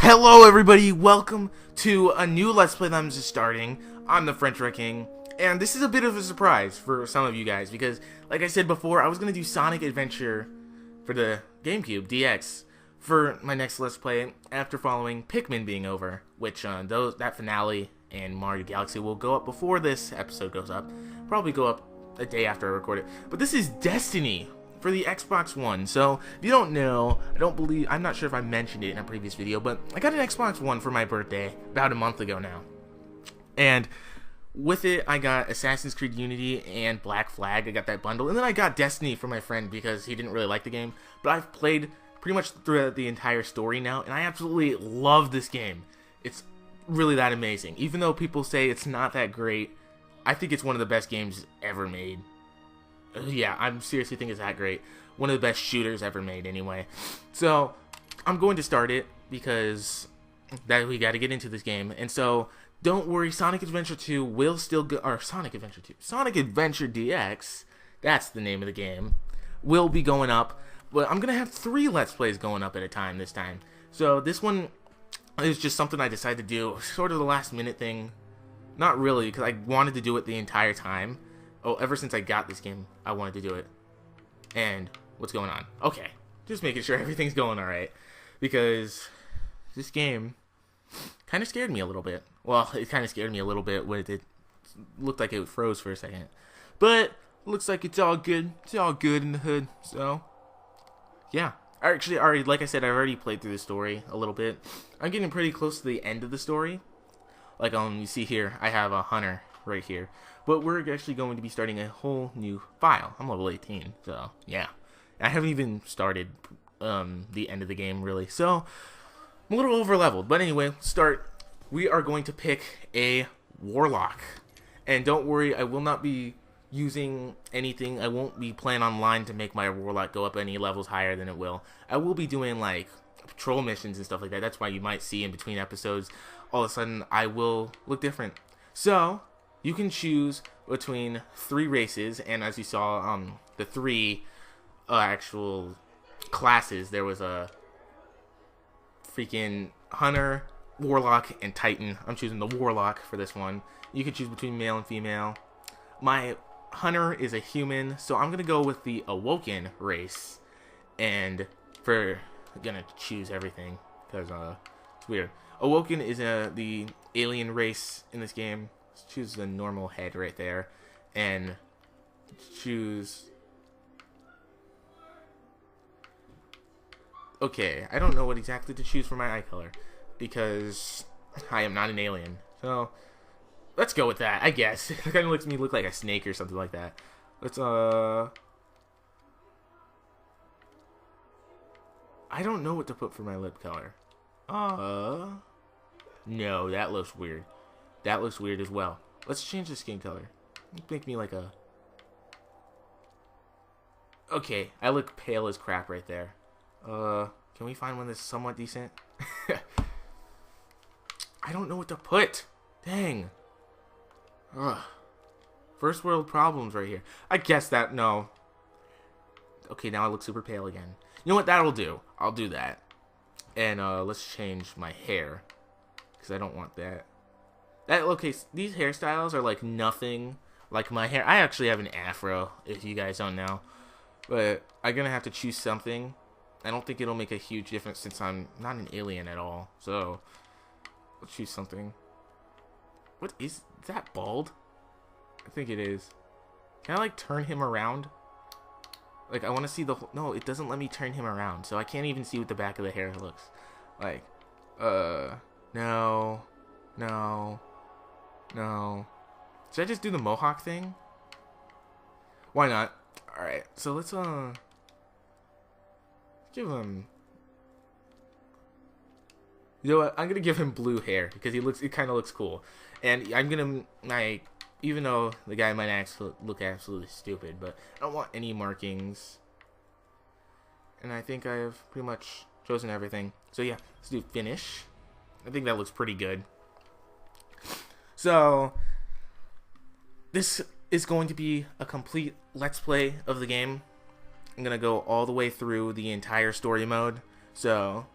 Hello everybody, welcome to a new Let's Play that I'm just starting. I'm the French Red King, and this is a bit of a surprise for some of you guys, because, like I said before, I was going to do Sonic Adventure for the GameCube, DX, for my next Let's Play after following Pikmin being over, which that finale and Mario Galaxy will go up before this episode goes up, probably go up a day after I record it, but this is Destiny for the Xbox One. So if you don't know, I'm not sure if I mentioned it in a previous video, but I got an Xbox One for my birthday about a month ago now, and with it I got Assassin's Creed Unity and Black Flag. I got that bundle, and then I got Destiny for my friend because he didn't really like the game, but I've played pretty much throughout the entire story now, and I absolutely love this game. It's really that amazing. Even though people say it's not that great, I think it's one of the best games ever made. Yeah, I seriously think it's that great. One of the best shooters ever made, anyway. So I'm going to start it because we got to get into this game. And so don't worry, Sonic Adventure 2 will still go, or Sonic Adventure 2, Sonic Adventure DX. That's the name of the game. Will be going up, but I'm gonna have 3 Let's Plays going up at a time this time. So this one is just something I decided to do, sort of the last minute thing. Not really, because I wanted to do it the entire time. Oh, ever since I got this game, I wanted to do it. And what's going on? Okay, just making sure everything's going alright. Because this game kind of scared me a little bit. Well, it kind of scared me a little bit when it looked like it froze for a second. But looks like it's all good. It's all good in the hood. So, yeah. Actually, already, like I said, I've already played through the story a little bit. I'm getting pretty close to the end of the story. Like, you see here, I have a hunter right here. But we're actually going to be starting a whole new file. I'm level 18, so yeah. I haven't even started the end of the game, really. So, I'm a little over leveled. But anyway, start. We are going to pick a Warlock. And don't worry, I will not be using anything. I won't be playing online to make my Warlock go up any levels higher than it will. I will be doing, like, patrol missions and stuff like that. That's why you might see in between episodes, all of a sudden, I will look different. So, you can choose between 3 races, and as you saw, the 3 actual classes, there was a freaking Hunter, Warlock, and Titan. I'm choosing the Warlock for this one. You can choose between male and female. My Hunter is a human, so I'm gonna go with the Awoken race, and I'm gonna choose everything because it's weird. Awoken is the alien race in this game. Choose the normal head right there, and choose. Okay, I don't know what exactly to choose for my eye color because I am not an alien. So let's go with that, I guess. It kind of makes me look like a snake or something like that. Let's I don't know what to put for my lip color. No, that looks weird. That looks weird as well. Let's change the skin color. Make me like a... Okay, I look pale as crap right there. Can we find one that's somewhat decent? I don't know what to put. Dang. Ugh. First world problems right here. I guess that, no. Okay, now I look super pale again. You know what, that'll do. I'll do that. And, let's change my hair. Because I don't want that. Okay, these hairstyles are like nothing like my hair. I actually have an afro, if you guys don't know. But I'm going to have to choose something. I don't think it'll make a huge difference since I'm not an alien at all. So, let's choose something. What is that, bald? I think it is. Can I, like, turn him around? Like, I want to see the whole... No, it doesn't let me turn him around. So I can't even see what the back of the hair looks like. No. No. Should I just do the mohawk thing? Why not? Alright, so let's, give him... You know what? I'm gonna give him blue hair, because it kind of looks cool. And I'm gonna, even though the guy might actually look absolutely stupid, but I don't want any markings. And I think I've pretty much chosen everything. So yeah, let's do finish. I think that looks pretty good. So, this is going to be a complete Let's Play of the game. I'm going to go all the way through the entire story mode. So,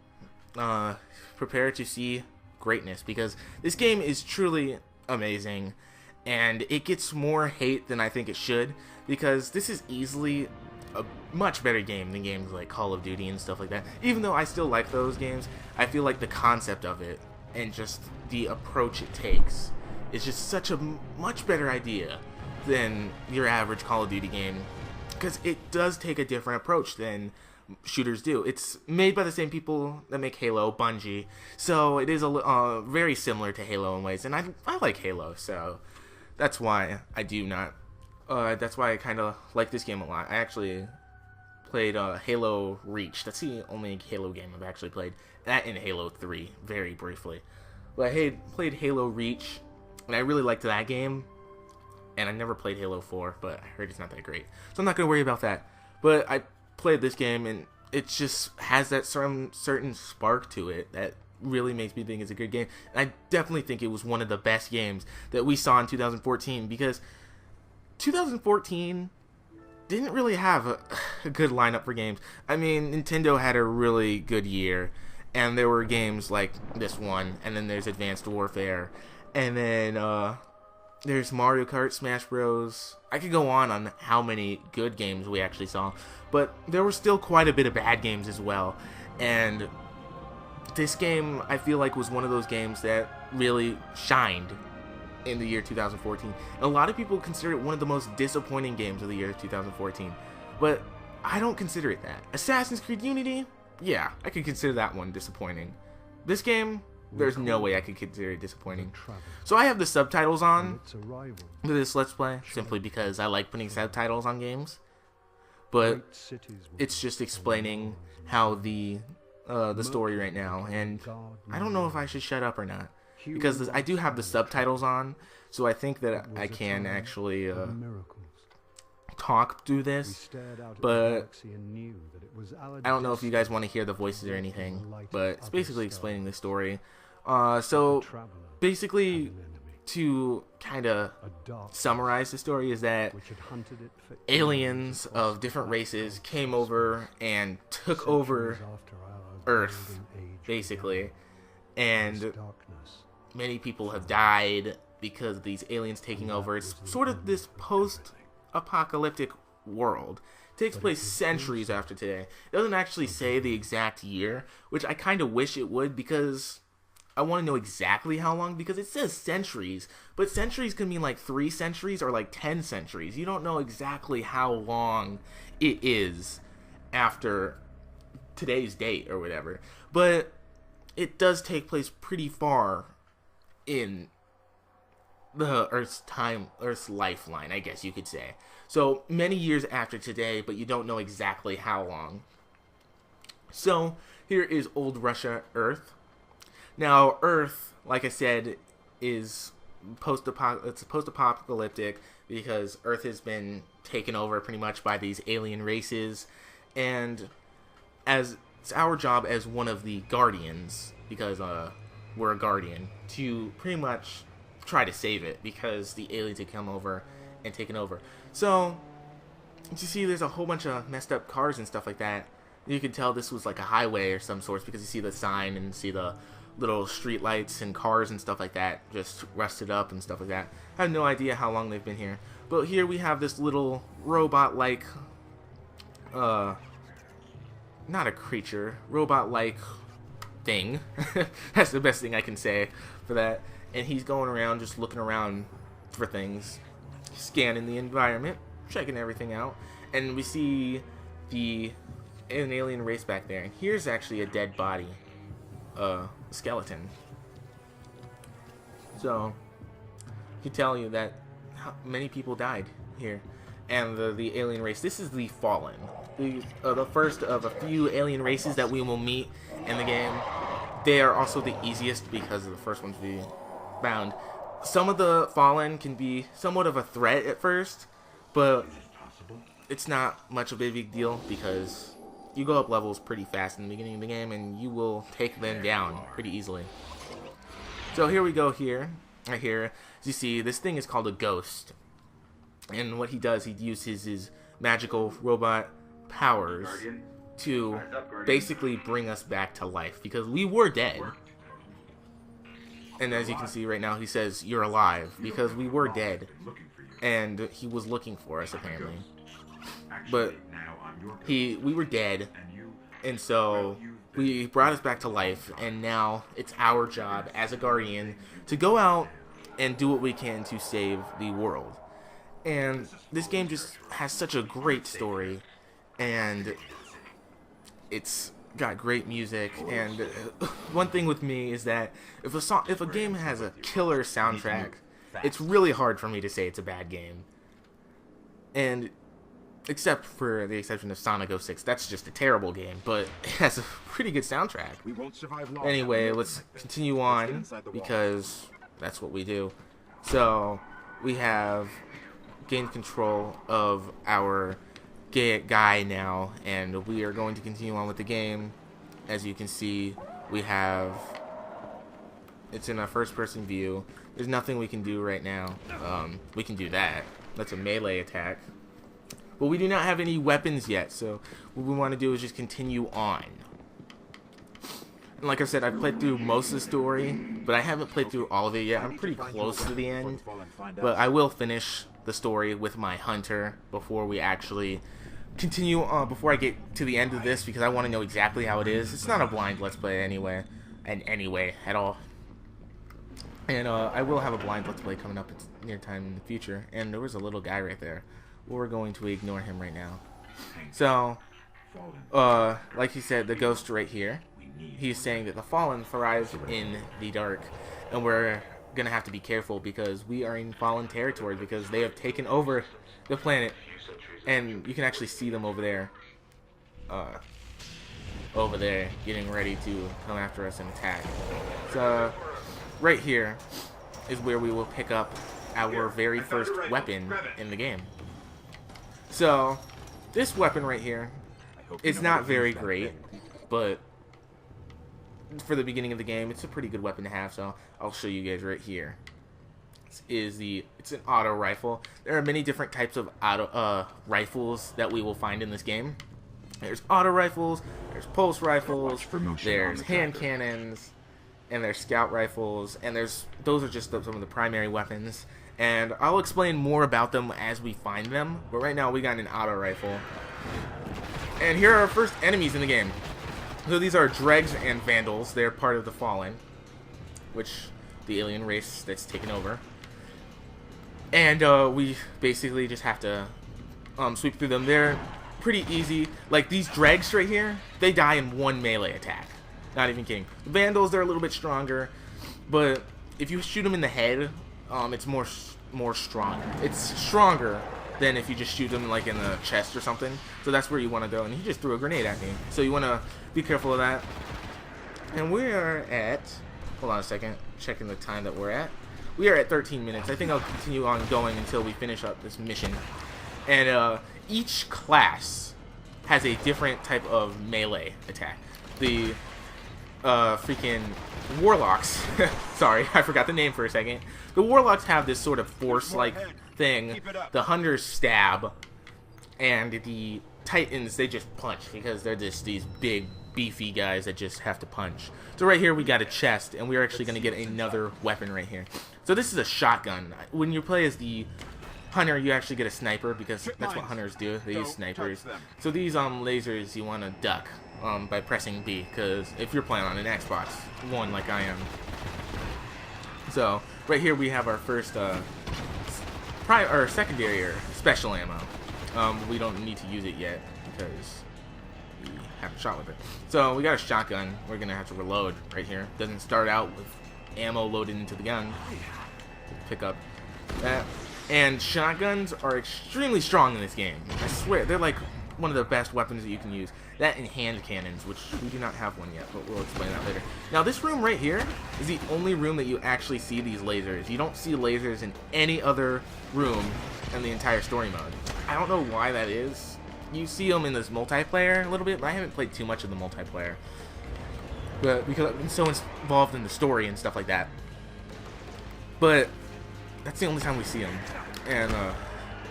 prepare to see greatness, because this game is truly amazing, and it gets more hate than I think it should, because this is easily a much better game than games like Call of Duty and stuff like that. Even though I still like those games, I feel like the concept of it and just the approach it takes is just such a much better idea than your average Call of Duty game, because it does take a different approach than shooters do. It's made by the same people that make Halo, Bungie, so it is a very similar to Halo in ways, and I like Halo, so that's why I do not. That's why I kind of like this game a lot. I actually played Halo Reach. That's the only Halo game I've actually played. That in Halo 3, very briefly. But I played Halo Reach, and I really liked that game. And I never played Halo 4, but I heard it's not that great, so I'm not going to worry about that. But I played this game, and it just has that certain spark to it that really makes me think it's a good game. And I definitely think it was one of the best games that we saw in 2014, because 2014 didn't really have a good lineup for games. I mean, Nintendo had a really good year, and there were games like this one, and then there's Advanced Warfare, and then there's Mario Kart, Smash Bros. I could go on how many good games we actually saw, but there were still quite a bit of bad games as well. And this game, I feel like, was one of those games that really shined in the year 2014. And a lot of people consider it one of the most disappointing games of the year 2014, but I don't consider it that. Assassin's Creed Unity, yeah, I could consider that one disappointing. This game, there's no way I could consider it disappointing. So I have the subtitles on for this Let's Play, simply because I like putting subtitles on games. But it's just explaining how the story right now, and I don't know if I should shut up or not, because I do have the subtitles on, so I think that I can actually talk through this, but I don't know if you guys want to hear the voices or anything, but it's basically explaining the story. So basically, to kind of summarize the story, is that aliens of different races came over and took over Earth, basically, and many people have died because of these aliens taking over. It's sort of this post-apocalyptic world. It takes place centuries after today. It doesn't actually say the exact year, which I kind of wish it would, because I want to know exactly how long, because it says centuries, but centuries can mean like 3 centuries or like 10 centuries. You don't know exactly how long it is after today's date or whatever, but it does take place pretty far in the Earth's lifeline, I guess you could say. So many years after today, but you don't know exactly how long. So here is old Russia, Earth. Now, Earth, like I said, is post-apocalyptic, because Earth has been taken over pretty much by these alien races, and as it's our job as one of the guardians, because we're a guardian, to pretty much try to save it, because the aliens have come over and taken over. So, you see there's a whole bunch of messed up cars and stuff like that. You can tell this was like a highway or some sort, because you see the sign and see the little street lights and cars and stuff like that just rusted up and stuff like that. I have no idea how long they've been here, but here we have this little robot-like not a creature, robot-like thing. That's the best thing I can say for that. And he's going around just looking around for things, scanning the environment, checking everything out. And we see an alien race back there, and here's actually a dead body, skeleton. So I can tell you that many people died here. And the alien race, this is the Fallen, the first of a few alien races that we will meet in the game. They are also the easiest, because of the first ones we found. Some of the Fallen can be somewhat of a threat at first, but it's not much of a big deal, because you go up levels pretty fast in the beginning of the game, and you will take them down pretty easily. So here we go here. Right here, as you see, this thing is called a ghost. And what he does, he uses his magical robot powers to basically bring us back to life, because we were dead. And as you can see right now, he says, "You're alive," because we were dead. And he was looking for us, apparently. But we were dead, and so we brought us back to life, and now it's our job as a guardian to go out and do what we can to save the world. And this game just has such a great story, and it's got great music. And one thing with me is that if a game has a killer soundtrack, it's really hard for me to say it's a bad game. And except for the exception of Sonic 06, that's just a terrible game, but it has a pretty good soundtrack. We won't survive long. Anyway, let's continue on, because that's what we do. So we have gained control of our guy now, and we are going to continue on with the game. As you can see, it's in a first-person view. There's nothing we can do right now. We can do that. That's a melee attack. But we do not have any weapons yet, so what we want to do is just continue on. And like I said, I've played through most of the story, but I haven't played through all of it yet. I'm pretty close to the end, but I will finish the story with my hunter before we actually continue on, before I get to the end of this, because I want to know exactly how it is. It's not a blind Let's Play anyway, at all. And I will have a blind Let's Play coming up near time in the future. And there was a little guy right there. We're going to ignore him right now. So, like he said, the ghost right here, he's saying that the Fallen thrive in the dark, and we're gonna have to be careful because we are in Fallen territory, because they have taken over the planet, and you can actually see them over there, getting ready to come after us and attack. So, right here is where we will pick up our very first weapon in the game. So, this weapon right here is not very great, but for the beginning of the game, it's a pretty good weapon to have, so I'll show you guys right here. It's an auto rifle. There are many different types of auto rifles that we will find in this game. There's auto rifles, there's pulse rifles, there's hand cannons, and there's scout rifles, and those are just some of the primary weapons. And I'll explain more about them as we find them, but right now we got an auto rifle. And here are our first enemies in the game. So these are dregs and vandals. They're part of the Fallen, which the alien race that's taken over. And we basically just have to sweep through them. They're pretty easy. Like these dregs right here, they die in one melee attack. Not even kidding. The vandals, they're a little bit stronger, but if you shoot them in the head, it's more stronger. It's stronger than if you just shoot them like in the chest or something. So that's where you want to go. And he just threw a grenade at me, so you want to be careful of that. And we are at, hold on a second, checking the time that we're at. We are at 13 minutes. I think I'll continue on going until we finish up this mission. And each class has a different type of melee attack. The freaking warlocks, sorry, I forgot the name for a second. The warlocks have this sort of force-like thing. The hunters stab, and the titans, they just punch, because they're just these big, beefy guys that just have to punch. So right here we got a chest, and we're actually going to get another weapon right here. So this is a shotgun. When you play as the hunter, you actually get a sniper, because that's what hunters do. They use snipers. So these lasers you want to duck by pressing B, because if you're playing on an Xbox One like I am. So right here we have our first secondary or special ammo. We don't need to use it yet because we haven't shot with it. So we got a shotgun. We're gonna have to reload right here. Doesn't start out with ammo loaded into the gun. Pick up that. And shotguns are extremely strong in this game. I swear, they're like one of the best weapons that you can use. That and hand cannons, which we do not have one yet, but we'll explain that later. Now this room right here is the only room that you actually see these lasers. You don't see lasers in any other room in the entire story mode. I don't know why that is. You see them in this multiplayer a little bit, but I haven't played too much of the multiplayer. But because I've been so involved in the story and stuff like that. But that's the only time we see them. And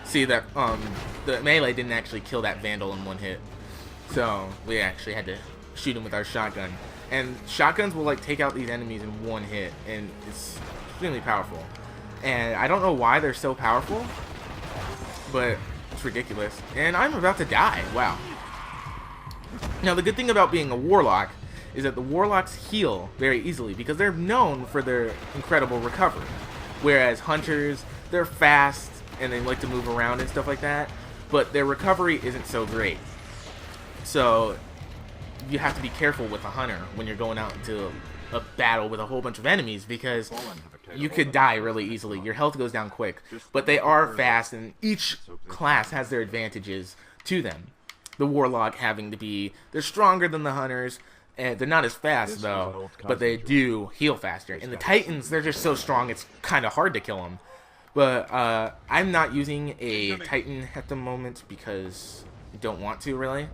see that the melee didn't actually kill that vandal in one hit. So we actually had to shoot him with our shotgun. And shotguns will like take out these enemies in one hit, and it's extremely powerful. And I don't know why they're so powerful, but it's ridiculous. And I'm about to die. Wow. Now the good thing about being a warlock is that the warlocks heal very easily because they're known for their incredible recovery. Whereas hunters, they're fast and they like to move around and stuff like that, but their recovery isn't so great. So you have to be careful with a hunter when you're going out into a battle with a whole bunch of enemies because you could die really easily. Your health goes down quick, but they are fast and each class has their advantages to them. The warlock having to be, they're stronger than the hunters, and they're not as fast though, but they do heal faster. And the titans, they're just so strong it's kind of hard to kill them. But I'm not using a titan at the moment because I don't want to really.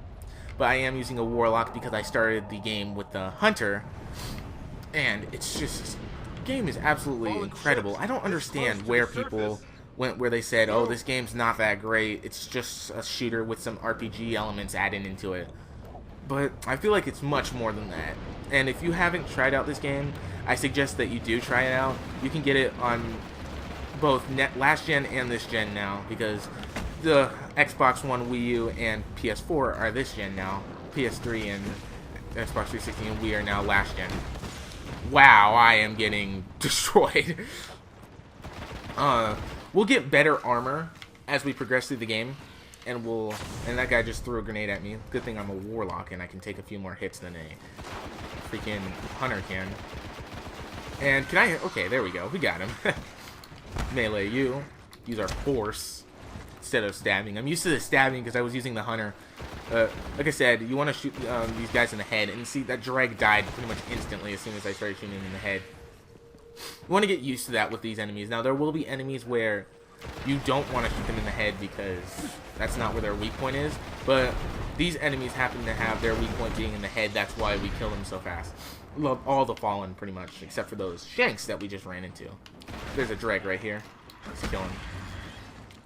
But I am using a warlock because I started the game with the hunter, and it's just, the game is absolutely incredible. I don't understand where people went where they said, oh, this game's not that great, it's just a shooter with some RPG elements added into it. But I feel like it's much more than that. And if you haven't tried out this game, I suggest that you do try it out. You can get it on both last gen and this gen now, because the Xbox One, Wii U, and PS4 are this gen now. PS3 and Xbox 360 and Wii are now last gen. Wow, I am getting destroyed. We'll get better armor as we progress through the game, and that guy just threw a grenade at me. Good thing I'm a warlock and I can take a few more hits than a freaking hunter can. And can I? Okay, there we go. We got him. Melee you. Use our force instead of stabbing. I'm used to the stabbing because I was using the hunter. Like I said, you want to shoot these guys in the head, and see that drag died pretty much instantly as soon as I started shooting him in the head. You want to get used to that with these enemies. Now there will be enemies where you don't want to shoot them in the head because that's not where their weak point is, but these enemies happen to have their weak point being in the head. That's why we kill them so fast. All the fallen pretty much, except for those shanks that we just ran into. There's a dreg right here. Let's kill him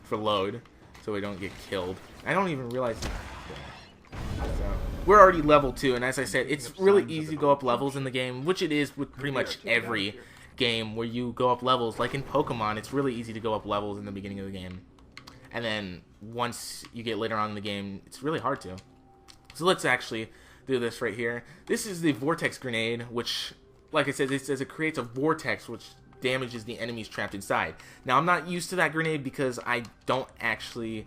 for load so we don't get killed. I don't even realize so, we're already level 2, and as I said, it's really easy to go up levels in the game, which it is with pretty much every game where you go up levels. Like in Pokemon, it's really easy to go up levels in the beginning of the game, and then once you get later on in the game, it's really hard to. So let's actually do this right here. This is the vortex grenade, which, like I said, it says it creates a vortex which damages the enemies trapped inside. Now I'm not used to that grenade because I don't actually,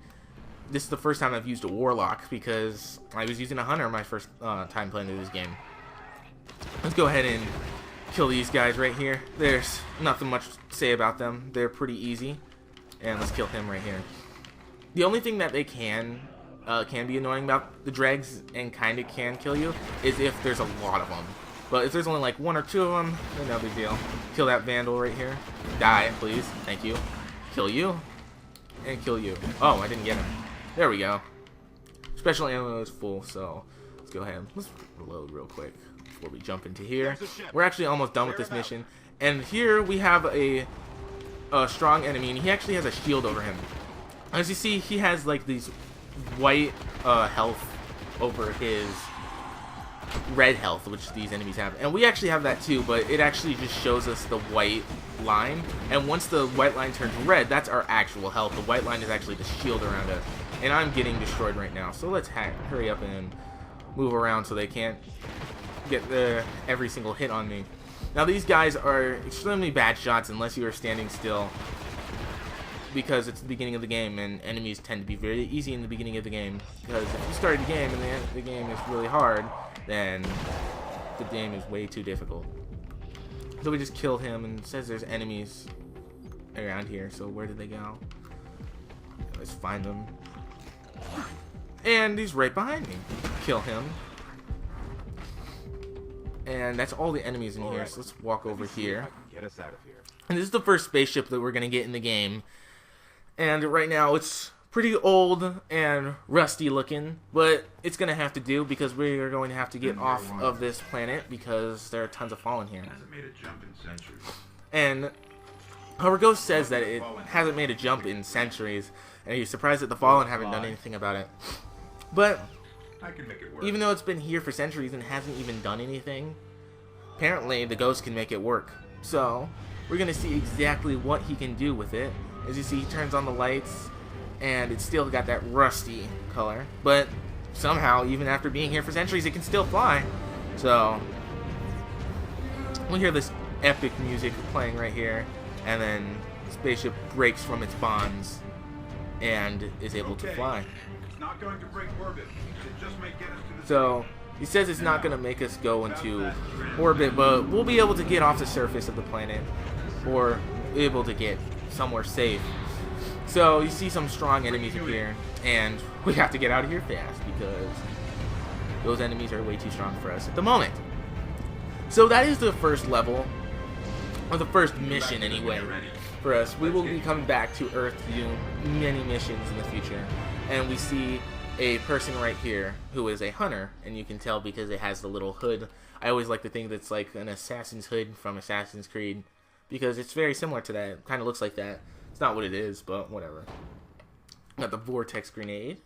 this is the first time I've used a warlock because I was using a hunter my first time playing through this game. Let's go ahead and kill these guys right here. There's nothing much to say about them. They're pretty easy. And let's kill him right here. The only thing that they can be annoying about the dregs and kind of can kill you is if there's a lot of them. But if there's only like 1 or 2 of them, then no big deal. Kill that vandal right here. Die, please. Thank you. Kill you. And kill you. Oh, I didn't get him. There we go. Special ammo is full, so let's go ahead. Let's reload real quick before we jump into here. We're actually almost done with this mission. And here we have a strong enemy, and he actually has a shield over him. As you see, he has like these white health over his red health, which these enemies have. And we actually have that too, but it actually just shows us the white line. And once the white line turns red, that's our actual health. The white line is actually the shield around us. And I'm getting destroyed right now, so let's hurry up and move around so they can't get every single hit on me. Now these guys are extremely bad shots unless you are standing still, because it's the beginning of the game and enemies tend to be very easy in the beginning of the game. Because if you start the game and the game is really hard, then the game is way too difficult. So we just killed him, and it says there's enemies around here, so where did they go? Let's find them. And he's right behind me. Kill him. And that's all the enemies in here, so let's walk over here. Get us out of here. And this is the first spaceship that we're going to get in the game. And right now it's pretty old and rusty looking, but it's going to have to do because we are going to have to get off of this planet because there are tons of fallen here. And However, Ghost says that it hasn't made a jump in centuries, and he's surprised that the Fallen haven't done anything about it. But I can make it work. Even though it's been here for centuries and hasn't even done anything, apparently the ghost can make it work. So we're gonna see exactly what he can do with it. As you see, he turns on the lights, and it's still got that rusty color. But somehow, even after being here for centuries, it can still fly. So we'll hear this epic music playing right here, and then the spaceship breaks from its bonds and is able to fly. It's not going to break orbit. It just may get us to the So he says it's not going to make us go into orbit, but we'll be able to get off the surface of the planet, or able to get somewhere safe. So you see some strong enemies appear, and we have to get out of here fast because those enemies are way too strong for us at the moment. So that is the first level, or the first mission anyway, for us. We will be coming back to Earth to do many missions in the future, and we see a person right here who is a hunter, and you can tell because it has the little hood. I always like to think that's like an assassin's hood from Assassin's Creed, because it's very similar to that. It kind of looks like that. It's not what it is, but whatever. Got the vortex grenade,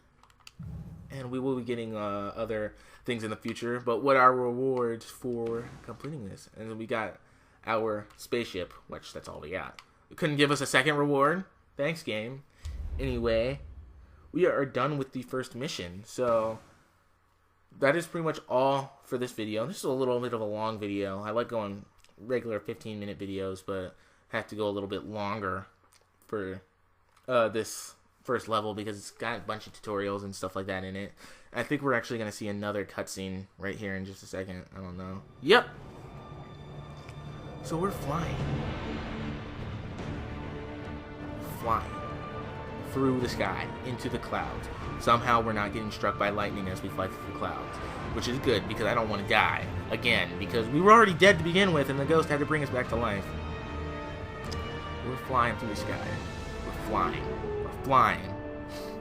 and we will be getting other things in the future. But what are rewards for completing this? And then we got our spaceship, which that's all we got. It couldn't give us a second reward. Thanks, game. Anyway, we are done with the first mission. So that is pretty much all for this video. This is a little bit of a long video. I like going regular 15-minute videos, but I have to go a little bit longer for this first level because it's got a bunch of tutorials and stuff like that in it. I think we're actually going to see another cutscene right here in just a second. I don't know. Yep. So we're flying. Flying through the sky into the clouds. Somehow we're not getting struck by lightning as we fly through the clouds, which is good because I don't want to die again, because we were already dead to begin with and the ghost had to bring us back to life. We're flying through the sky. We're flying. We're flying.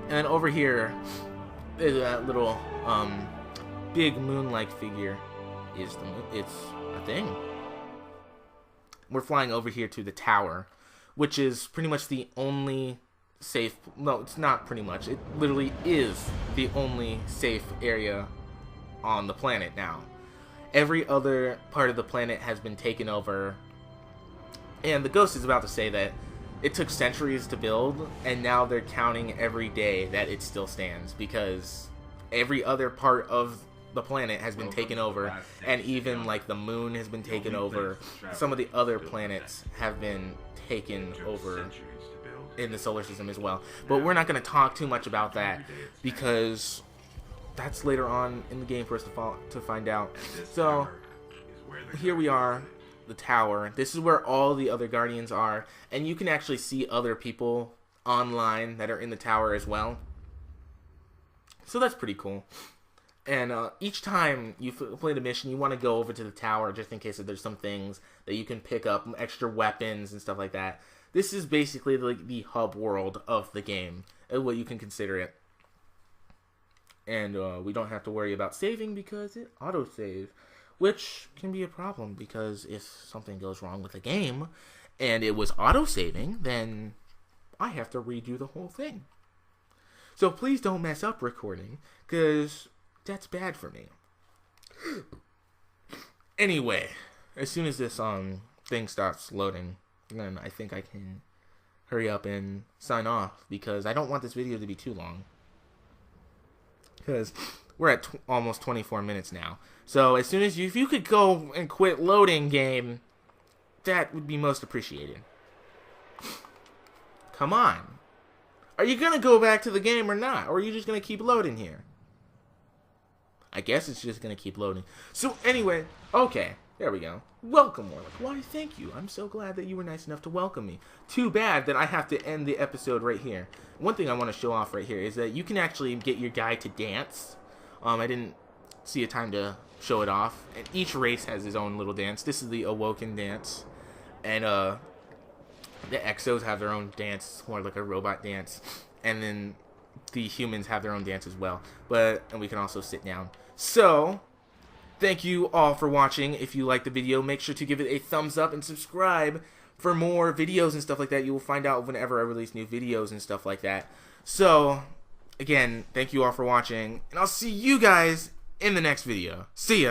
And then over here is that little big moon-like figure. It's a thing. We're flying over here to the tower, which is pretty much the only safe. No, it's not pretty much. It literally is the only safe area on the planet now. Every other part of the planet has been taken over, and the ghost is about to say that it took centuries to build, and now they're counting every day that it still stands, because every other part of the planet has been taken over, and even like the moon has been taken over. Some of the other planets have been taken over in the solar system as well. But we're not going to talk too much about that because that's later on in the game for us to find out. So here we are, the tower. This is where all the other guardians are, and you can actually see other people online that are in the tower as well. So that's pretty cool. And each time you play the mission, you want to go over to the tower just in case that there's some things that you can pick up, extra weapons and stuff like that. This is basically like the hub world of the game, what you can consider it. And we don't have to worry about saving because it autosaves, which can be a problem because if something goes wrong with the game and it was autosaving, then I have to redo the whole thing. So please don't mess up recording, because that's bad for me. Anyway, as soon as this thing starts loading, then I think I can hurry up and sign off, because I don't want this video to be too long. Because we're at almost 24 minutes now. So as soon as if you could go and quit loading, game, that would be most appreciated. Come on. Are you going to go back to the game or not? Or are you just going to keep loading here? I guess it's just going to keep loading. So anyway, okay, there we go. Welcome, Warlock. Why, thank you. I'm so glad that you were nice enough to welcome me. Too bad that I have to end the episode right here. One thing I want to show off right here is that you can actually get your guy to dance. I didn't see a time to show it off. And each race has his own little dance. This is the Awoken dance. And the Exos have their own dance. It's more like a robot dance. And then the humans have their own dance as well. And we can also sit down. So, thank you all for watching. If you liked the video, make sure to give it a thumbs up and subscribe for more videos and stuff like that. You will find out whenever I release new videos and stuff like that. So, again, thank you all for watching, and I'll see you guys in the next video. See ya!